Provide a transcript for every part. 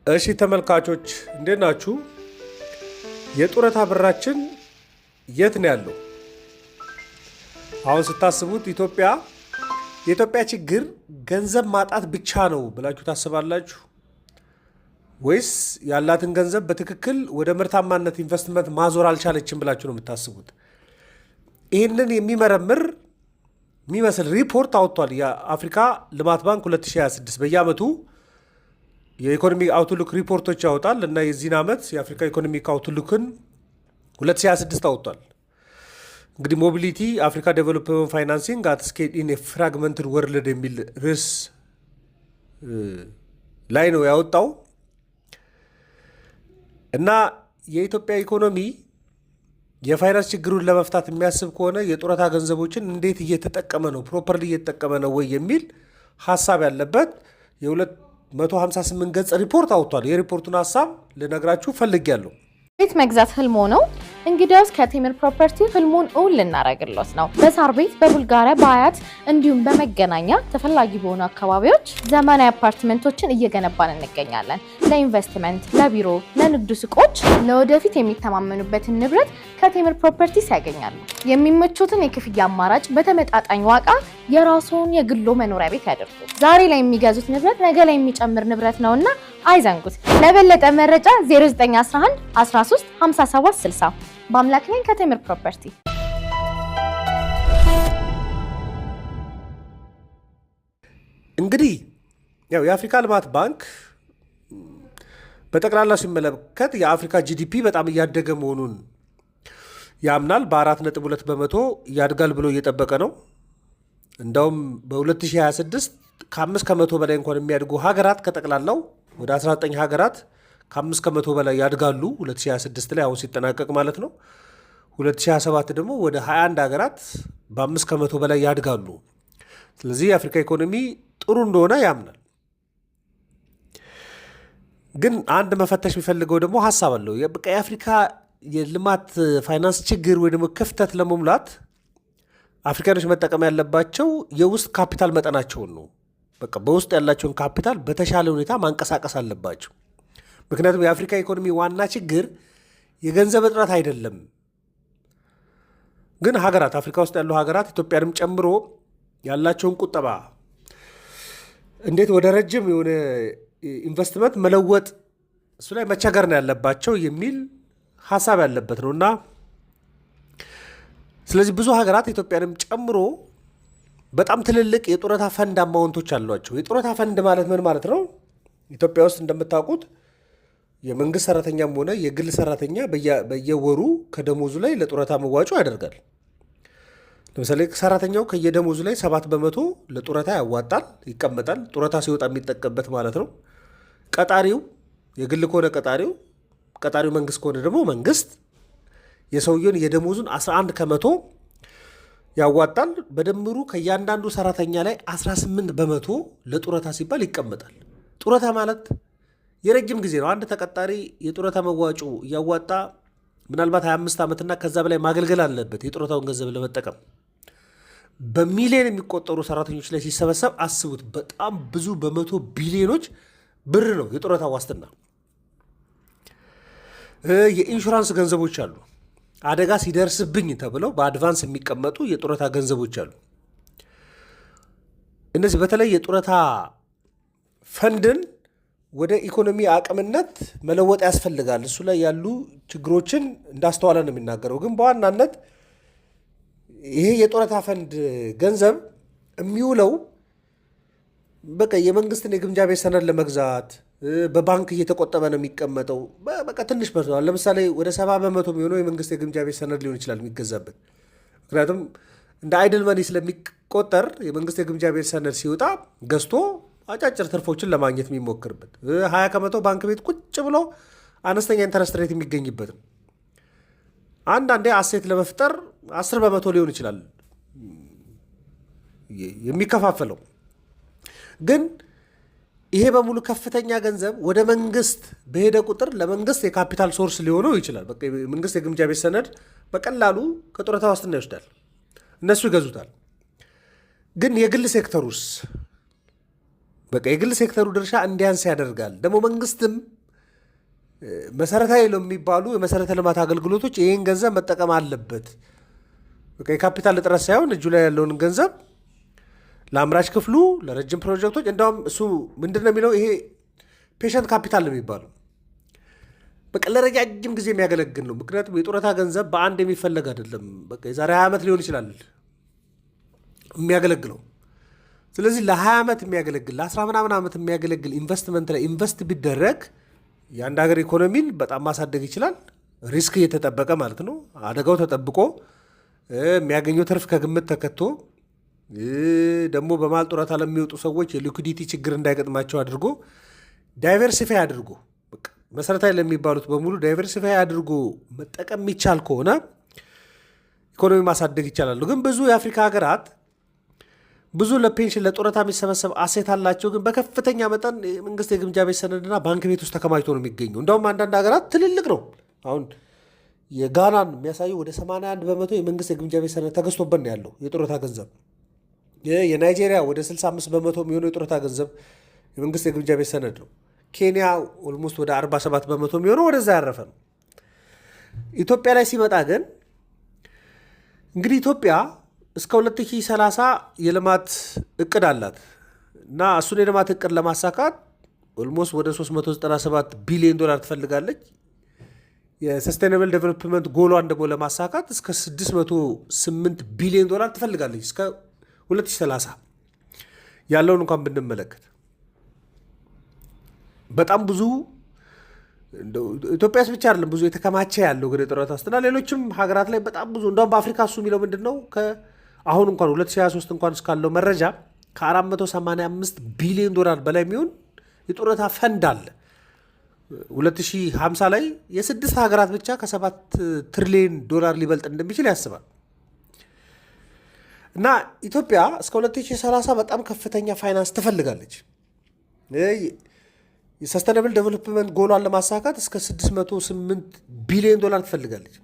እሺ ተመልካቾች እንዴት ናችሁ? የጡረታ ብራችን የት ነው ያለው? አሁን ስታስቡት የኢትዮጵያ ችግር ገንዘብ ማጣት ብቻ ነው ብላችሁ ታስባላችሁ? ወይስ ያላትን ገንዘብ በትክክል ወደ ምርታማነት ኢንቨስትመንት ማዞር አልቻለችም ብላችሁ ነው የምታስቡት? ይህንን የሚመረምር የሚመስል ሪፖርት አውጥቷል የአፍሪካ ልማት ባንክ 2026 በየዓመቱ የኢኮኖሚ አውትሉክ ሪፖርቶች ያወጣል እና የዚህን ዓመት የአፍሪካ ኢኮኖሚክ አውትሉክን 2026 አወጥቷል። እንግዲህ ሞቢሊቲ አፍሪካ ዴቨሎፕመንት ፋይናንሲንግ አት ስኬል ኢን ፍራግመንትድ ወርልድ የሚል ርዕስ ላይ ነው ያወጣው እና የኢትዮጵያ ኢኮኖሚ የፋይናንስ ችግሩን ለመፍታት የሚያስብ ከሆነ የጡረታ ገንዘቦችን እንዴት እየተጠቀመ ነው፣ ፕሮፐርሊ እየተጠቀመ ነው ወይ የሚል ሀሳብ ያለበት የ258 ገጽ ሪፖርት አውጥቷል። የሪፖርቱን ሀሳብ ልነግራችሁ ፈልጌያለሁ። ቤት መግዛት ህልሞ ነው? እንግዲያውስ ከቴምር ፕሮፐርቲ ህልሙን እውን ልናደርግሎት ነው። በሳር ቤት፣ በቡልጋሪያ፣ በአያት እንዲሁም በመገናኛ ተፈላጊ በሆኑ አካባቢዎች ዘመናዊ አፓርትመንቶችን እየገነባን እንገኛለን። ለኢንቨስትመንት፣ ለቢሮ፣ ለንግድ ሱቆች፣ ለወደፊት የሚተማመኑበትን ንብረት ከቴምር ፕሮፐርቲስ ያገኛሉ። የሚመቹትን የክፍያ አማራጭ በተመጣጣኝ ዋጋ የራስዎን የግሎ መኖሪያ ቤት ያደርጉ። ዛሬ ላይ የሚገዙት ንብረት ነገ ላይ የሚጨምር ንብረት ነውና አይዘንጉት። ለበለጠ መረጃ 0911 13 57 60 በአምላክ ነኝ ከቴምር ፕሮፐርቲ። እንግዲህ ያው የአፍሪካ ልማት ባንክ በጠቅላላ ሲመለከት የአፍሪካ ጂዲፒ በጣም እያደገ መሆኑን ያምናል። በ4.2 በመቶ ያድጋል ብሎ እየጠበቀ ነው። እንደውም በ2026 ከ5 ከመቶ በላይ እንኳን የሚያድጉ ሀገራት ከጠቅላላው ወደ 19 ሀገራት ከ5 ከመቶ በላይ ያድጋሉ 2026 ላይ አሁን ሲጠናቀቅ ማለት ነው። 2027 ደግሞ ወደ 21 ሀገራት በ5 ከመቶ በላይ ያድጋሉ። ስለዚህ የአፍሪካ ኢኮኖሚ ጥሩ እንደሆነ ያምናል። ግን አንድ መፈተሽ የሚፈልገው ደግሞ ሀሳብ አለው። የአፍሪካ የልማት ፋይናንስ ችግር ወይ ደግሞ ክፍተት ለመሙላት አፍሪካኖች መጠቀም ያለባቸው የውስጥ ካፒታል መጠናቸውን ነው። በቃ በውስጥ ያላቸውን ካፒታል በተሻለ ሁኔታ ማንቀሳቀስ አለባቸው። ምክንያቱም የአፍሪካ ኢኮኖሚ ዋና ችግር የገንዘብ እጥረት አይደለም። ግን ሀገራት አፍሪካ ውስጥ ያሉ ሀገራት ኢትዮጵያንም ጨምሮ ያላቸውን ቁጠባ እንዴት ወደ ረጅም የሆነ ኢንቨስትመንት መለወጥ እሱ ላይ መቸገር ነው ያለባቸው የሚል ሀሳብ ያለበት ነው እና ስለዚህ ብዙ ሀገራት ኢትዮጵያንም ጨምሮ በጣም ትልልቅ የጡረታ ፈንድ አማውንቶች አሏቸው። የጡረታ ፈንድ ማለት ምን ማለት ነው? ኢትዮጵያ ውስጥ እንደምታውቁት የመንግስት ሰራተኛም ሆነ የግል ሰራተኛ በየወሩ ከደሞዙ ላይ ለጡረታ መዋጮ ያደርጋል። ለምሳሌ ሰራተኛው ከየደሞዙ ላይ 7 በመቶ ለጡረታ ያዋጣል፣ ይቀመጣል። ጡረታ ሲወጣ የሚጠቀምበት ማለት ነው። ቀጣሪው የግል ከሆነ ቀጣሪው መንግስት ከሆነ ደግሞ መንግስት የሰውየውን የደሞዙን 11 ከመቶ ያዋጣል። በድምሩ ከእያንዳንዱ ሰራተኛ ላይ 18 በመቶ ለጡረታ ሲባል ይቀመጣል። ጡረታ ማለት የረጅም ጊዜ ነው። አንድ ተቀጣሪ የጡረታ መዋጮ እያዋጣ ምናልባት 25 ዓመትና ከዛ በላይ ማገልገል አለበት የጡረታውን ገንዘብ ለመጠቀም። በሚሊዮን የሚቆጠሩ ሰራተኞች ላይ ሲሰበሰብ አስቡት፣ በጣም ብዙ በመቶ ቢሊዮኖች ብር ነው የጡረታ ዋስትና። የኢንሹራንስ ገንዘቦች አሉ። አደጋ ሲደርስብኝ ተብለው በአድቫንስ የሚቀመጡ የጡረታ ገንዘቦች አሉ። እነዚህ በተለይ የጡረታ ፈንድን ወደ ኢኮኖሚ አቅምነት መለወጥ ያስፈልጋል። እሱ ላይ ያሉ ችግሮችን እንዳስተዋለ ነው የሚናገረው። ግን በዋናነት ይሄ የጡረታ ፈንድ ገንዘብ የሚውለው በቃ የመንግስትን የግምጃ ቤት ሰነድ ለመግዛት በባንክ እየተቆጠበ ነው የሚቀመጠው። በቃ ትንሽ በርተዋል። ለምሳሌ ወደ 70 በመቶ የሚሆነው የመንግስት የግምጃ ቤት ሰነድ ሊሆን ይችላል የሚገዛበት። ምክንያቱም እንደ አይድል መኒ ስለሚቆጠር የመንግስት የግምጃ ቤት ሰነድ ሲወጣ ገዝቶ አጫጭር ትርፎችን ለማግኘት የሚሞክርበት፣ 20 ከመቶ ባንክ ቤት ቁጭ ብሎ አነስተኛ ኢንተረስት ሬት የሚገኝበት ነው። አንዳንዴ አሴት ለመፍጠር 10 በመቶ ሊሆን ይችላል የሚከፋፈለው። ግን ይሄ በሙሉ ከፍተኛ ገንዘብ ወደ መንግስት በሄደ ቁጥር ለመንግስት የካፒታል ሶርስ ሊሆነው ይችላል። በቃ መንግስት የግምጃ ቤት ሰነድ በቀላሉ ከጡረታ ዋስትና ይወስዳል፣ እነሱ ይገዙታል። ግን የግል ሴክተሩስ በቃ የግል ሴክተሩ ድርሻ እንዲያንስ ያደርጋል። ደግሞ መንግስትም መሰረታዊ ለሚባሉ የመሰረተ ልማት አገልግሎቶች ይህን ገንዘብ መጠቀም አለበት። የካፒታል እጥረት ሳይሆን እጁ ላይ ያለውን ገንዘብ ለአምራች ክፍሉ ለረጅም ፕሮጀክቶች እንዳውም እሱ ምንድን ነው የሚለው ይሄ ፔሸንት ካፒታል ነው የሚባለው። በቃ ለረጃጅም ጊዜ የሚያገለግል ነው። ምክንያቱም የጡረታ ገንዘብ በአንድ የሚፈለግ አይደለም። በቃ የዛሬ 20 ዓመት ሊሆን ይችላል የሚያገለግለው። ስለዚህ ለ20 ዓመት የሚያገለግል ለ10 ምናምን ዓመት የሚያገለግል ኢንቨስትመንት ላይ ኢንቨስት ቢደረግ የአንድ ሀገር ኢኮኖሚን በጣም ማሳደግ ይችላል። ሪስክ እየተጠበቀ ማለት ነው። አደጋው ተጠብቆ የሚያገኘው ትርፍ ከግምት ተከቶ ደግሞ በመሃል ጡረታ ለሚወጡ ሰዎች የሊኩዲቲ ችግር እንዳይገጥማቸው አድርጎ ዳይቨርሲፋይ አድርጎ መሰረታዊ ለሚባሉት በሙሉ ዳይቨርሲፋይ አድርጎ መጠቀም የሚቻል ከሆነ ኢኮኖሚ ማሳደግ ይቻላሉ። ግን ብዙ የአፍሪካ ሀገራት ብዙ ለፔንሽን ለጡረታ የሚሰበሰብ አሴት አላቸው። ግን በከፍተኛ መጠን የመንግስት የግምጃ ቤት ሰነድና ባንክ ቤት ውስጥ ተከማችቶ ነው የሚገኘው። እንደውም አንዳንድ ሀገራት ትልልቅ ነው። አሁን የጋናን የሚያሳየው ወደ 81 በመቶ የመንግስት የግምጃ ቤት ሰነድ ተገዝቶበት ነው ያለው የጡረታ ገንዘብ። የናይጄሪያ ወደ 65 በመቶ የሚሆነው የጡረታ ገንዘብ የመንግስት የግምጃ ቤት ሰነድ ነው። ኬንያ ኦልሞስት ወደ 47 በመቶ የሚሆነው ወደዛ ያረፈ ነው። ኢትዮጵያ ላይ ሲመጣ ግን እንግዲህ ኢትዮጵያ እስከ 2030 የልማት እቅድ አላት እና እሱን የልማት እቅድ ለማሳካት ኦልሞስት ወደ 397 ቢሊዮን ዶላር ትፈልጋለች። የሰስቴናብል ዴቨሎፕመንት ጎሏን ደግሞ ለማሳካት እስከ 608 ቢሊዮን ዶላር ትፈልጋለች እስከ 2030 ያለውን እንኳን ብንመለከት በጣም ብዙ ኢትዮጵያስ ብቻ አይደለም ብዙ የተከማቸ ያለው ግን የጡረታ ዋስትና ሌሎችም ሀገራት ላይ በጣም ብዙ እንደውም በአፍሪካ እሱ የሚለው ምንድን ነው አሁን እንኳን 2023 እንኳን እስካለው መረጃ ከ485 ቢሊዮን ዶላር በላይ የሚሆን የጡረታ ፈንድ አለ። 2050 ላይ የስድስት ሀገራት ብቻ ከ7 ትሪሊዮን ዶላር ሊበልጥ እንደሚችል ያስባል። እና ኢትዮጵያ እስከ 2030 በጣም ከፍተኛ ፋይናንስ ትፈልጋለች። የሰስተናብል ዴቨሎፕመንት ጎሏን ለማሳካት እስከ 608 ቢሊዮን ዶላር ትፈልጋለች።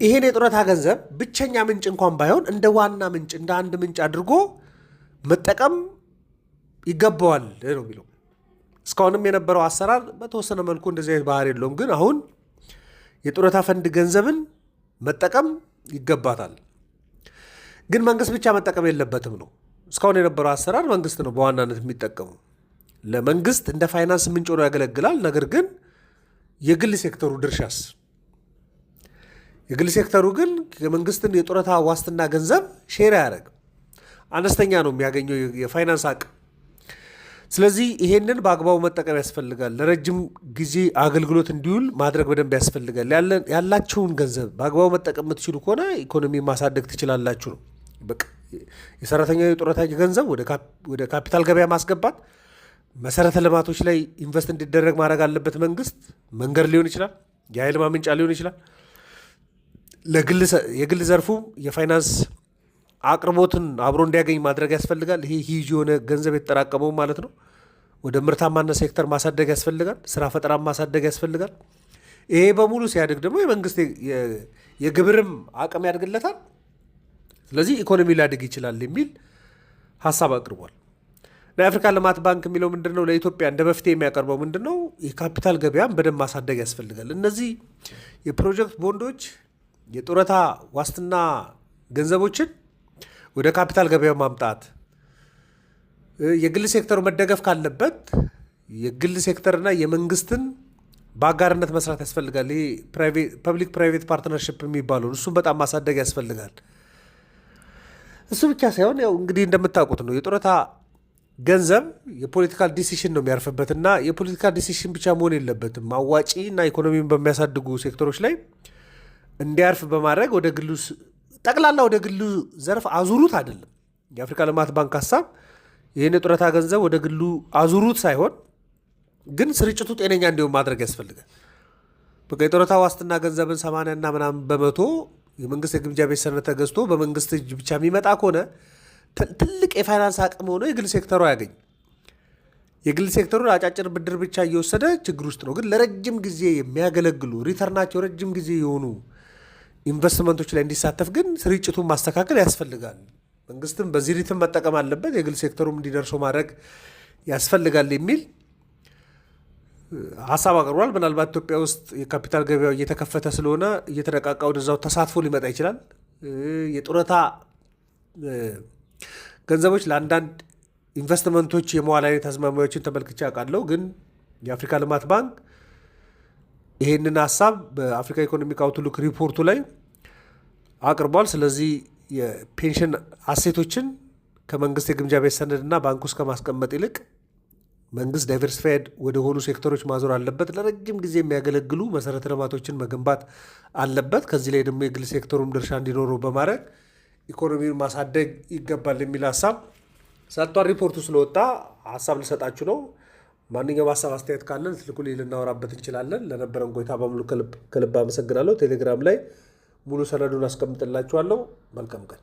ይሄን የጡረታ ገንዘብ ብቸኛ ምንጭ እንኳን ባይሆን እንደ ዋና ምንጭ እንደ አንድ ምንጭ አድርጎ መጠቀም ይገባዋል ነው የሚለው። እስካሁንም የነበረው አሰራር በተወሰነ መልኩ እንደዚህ አይነት ባህሪ የለውም። ግን አሁን የጡረታ ፈንድ ገንዘብን መጠቀም ይገባታል። ግን መንግስት ብቻ መጠቀም የለበትም ነው። እስካሁን የነበረው አሰራር መንግስት ነው በዋናነት የሚጠቀሙ። ለመንግስት እንደ ፋይናንስ ምንጭ ሆኖ ያገለግላል። ነገር ግን የግል ሴክተሩ ድርሻስ? የግል ሴክተሩ ግን የመንግስትን የጡረታ ዋስትና ገንዘብ ሼር አያደርግም። አነስተኛ ነው የሚያገኘው የፋይናንስ አቅም። ስለዚህ ይሄንን በአግባቡ መጠቀም ያስፈልጋል። ለረጅም ጊዜ አገልግሎት እንዲውል ማድረግ በደንብ ያስፈልጋል። ያላችሁን ገንዘብ በአግባቡ መጠቀም የምትችሉ ከሆነ ኢኮኖሚ ማሳደግ ትችላላችሁ ነው። በቃ የሰራተኛው የጡረታ ገንዘብ ወደ ካፒታል ገበያ ማስገባት፣ መሰረተ ልማቶች ላይ ኢንቨስት እንዲደረግ ማድረግ አለበት መንግስት። መንገድ ሊሆን ይችላል፣ የኃይል ማመንጫ ሊሆን ይችላል። የግል ዘርፉ የፋይናንስ አቅርቦትን አብሮ እንዲያገኝ ማድረግ ያስፈልጋል። ይሄ ሂጅ የሆነ ገንዘብ የተጠራቀመው ማለት ነው። ወደ ምርታማነት ሴክተር ማሳደግ ያስፈልጋል። ስራ ፈጠራ ማሳደግ ያስፈልጋል። ይሄ በሙሉ ሲያድግ ደግሞ የመንግስት የግብርም አቅም ያድግለታል። ስለዚህ ኢኮኖሚ ሊያድግ ይችላል የሚል ሀሳብ አቅርቧል። የአፍሪካ ልማት ባንክ የሚለው ምንድን ነው? ለኢትዮጵያ እንደ መፍትሄ የሚያቀርበው ምንድን ነው? የካፒታል ገበያን በደንብ ማሳደግ ያስፈልጋል። እነዚህ የፕሮጀክት ቦንዶች፣ የጡረታ ዋስትና ገንዘቦችን ወደ ካፒታል ገበያ ማምጣት፣ የግል ሴክተሩ መደገፍ ካለበት የግል ሴክተርና የመንግስትን በአጋርነት መስራት ያስፈልጋል። ይሄ ፐብሊክ ፕራይቬት ፓርትነርሽፕ የሚባለውን እሱም በጣም ማሳደግ ያስፈልጋል። እሱ ብቻ ሳይሆን ያው እንግዲህ እንደምታውቁት ነው የጡረታ ገንዘብ የፖለቲካል ዲሲሽን ነው የሚያርፍበት እና የፖለቲካል ዲሲሽን ብቻ መሆን የለበትም። አዋጪ እና ኢኮኖሚን በሚያሳድጉ ሴክተሮች ላይ እንዲያርፍ በማድረግ ወደ ግሉ ጠቅላላ ወደ ግሉ ዘርፍ አዙሩት አይደለም። የአፍሪካ ልማት ባንክ ሀሳብ ይህን የጡረታ ገንዘብ ወደ ግሉ አዙሩት ሳይሆን ግን ስርጭቱ ጤነኛ እንዲሆን ማድረግ ያስፈልጋል። በቃ የጡረታ ዋስትና ገንዘብን 80 እና ምናምን በመቶ የመንግስት የግምጃ ቤት ሰነድ ተገዝቶ በመንግስት እጅ ብቻ የሚመጣ ከሆነ ትልቅ የፋይናንስ አቅም ሆኖ የግል ሴክተሩ አያገኝ። የግል ሴክተሩ አጫጭር ብድር ብቻ እየወሰደ ችግር ውስጥ ነው። ግን ለረጅም ጊዜ የሚያገለግሉ ሪተርናቸው ረጅም ጊዜ የሆኑ ኢንቨስትመንቶች ላይ እንዲሳተፍ ግን ስርጭቱን ማስተካከል ያስፈልጋል። መንግስትም በዚህ ሪትም መጠቀም አለበት፣ የግል ሴክተሩም እንዲደርሰው ማድረግ ያስፈልጋል የሚል ሀሳብ አቅርቧል። ምናልባት ኢትዮጵያ ውስጥ የካፒታል ገበያው እየተከፈተ ስለሆነ እየተነቃቃ ወደዛው ተሳትፎ ሊመጣ ይችላል። የጡረታ ገንዘቦች ለአንዳንድ ኢንቨስትመንቶች የመዋል አይነት አዝማሚያዎችን ተመልክቼ አውቃለሁ። ግን የአፍሪካ ልማት ባንክ ይሄንን ሀሳብ በአፍሪካ ኢኮኖሚክ አውትሉክ ሪፖርቱ ላይ አቅርቧል። ስለዚህ የፔንሽን አሴቶችን ከመንግስት የግምጃ ቤት ሰነድና ባንክ ውስጥ ከማስቀመጥ ይልቅ መንግስት ዳይቨርሲፋይድ ወደ ሆኑ ሴክተሮች ማዞር አለበት። ለረጅም ጊዜ የሚያገለግሉ መሰረተ ልማቶችን መገንባት አለበት። ከዚህ ላይ ደግሞ የግል ሴክተሩም ድርሻ እንዲኖረው በማድረግ ኢኮኖሚውን ማሳደግ ይገባል የሚል ሀሳብ ሰጥቷል። ሪፖርቱ ስለወጣ ሀሳብ ልሰጣችሁ ነው። ማንኛውም ሀሳብ አስተያየት ካለን ስልኩልኝ ልናወራበት እንችላለን። ለነበረን ቆይታ በሙሉ ከልብ አመሰግናለሁ። ቴሌግራም ላይ ሙሉ ሰነዱን አስቀምጥላችኋለሁ። መልካም ቀን።